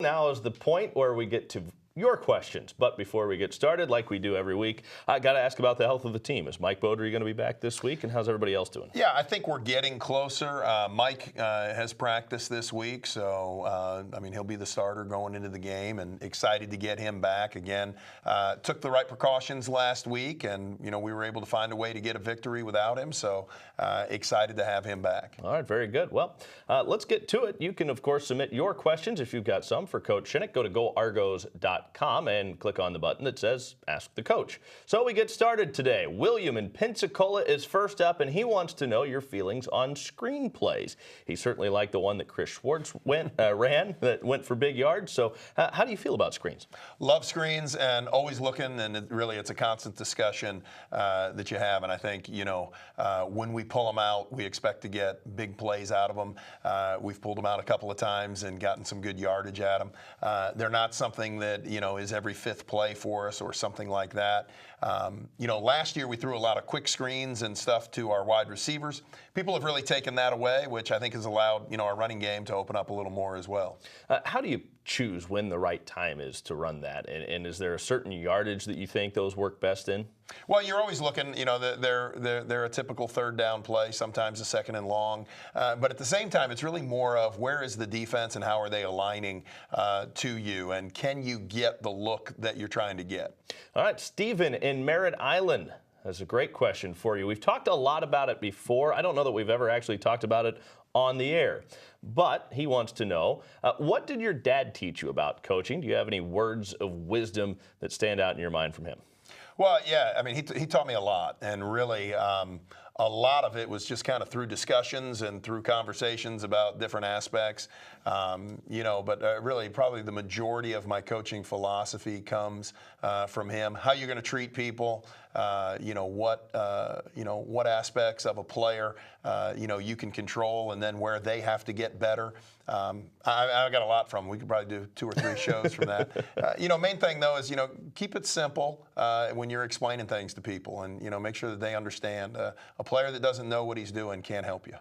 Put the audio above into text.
Now is the point where we get to your questions. But before we get started, like we do every week, I got to ask about the health of the team. Is Mike Beaudry going to be back this week, and how's everybody else doing? Yeah, I think we're getting closer. Mike has practiced this week, so I mean, he'll be the starter going into the game, and excited to get him back again. Took the right precautions last week, and we were able to find a way to get a victory without him. So excited to have him back. All right, very good. Well, let's get to it. You can, of course, submit your questions if you've got some for Coach Shinnick. Go to goargos.com and click on the button that says Ask the Coach. So we get started today. William in Pensacola is first up, and he wants to know your feelings on screenplays. He certainly liked the one that Chris Schwartz ran that went for big yards. So how do you feel about screens? Love screens, and always looking, and it's a constant discussion that you have. And I think, when we pull them out, we expect to get big plays out of them. We've pulled them out a couple of times and gotten some good yardage at them. They're not something that is every fifth play for us or something like that. Last year we threw a lot of quick screens and stuff to our wide receivers. People have really taken that away, which I think has allowed our running game to open up a little more as well. How do you choose when the right time is to run that? And is there a certain yardage that you think those work best in? Well, you're always looking, they're a typical third down play, sometimes a second and long. But at the same time, it's really more of where is the defense and how are they aligning to you, and can you get the look that you're trying to get? All right, Stephen in Merritt Island has a great question for you. We've talked a lot about it before. I don't know that we've ever actually talked about it on the air, but he wants to know, what did your dad teach you about coaching? Do you have any words of wisdom that stand out in your mind from him? Well, yeah, I mean, he taught me a lot, and really a lot of it was just kind of through discussions and through conversations about different aspects, but really probably the majority of my coaching philosophy comes from him. How you're going to treat people, what aspects of a player, you can control, and then where they have to get better. I got a lot from him. We could probably do 2 or 3 shows from that. Main thing though is, keep it simple when you're explaining things to people, and make sure that they understand. A player that doesn't know what he's doing can't help you.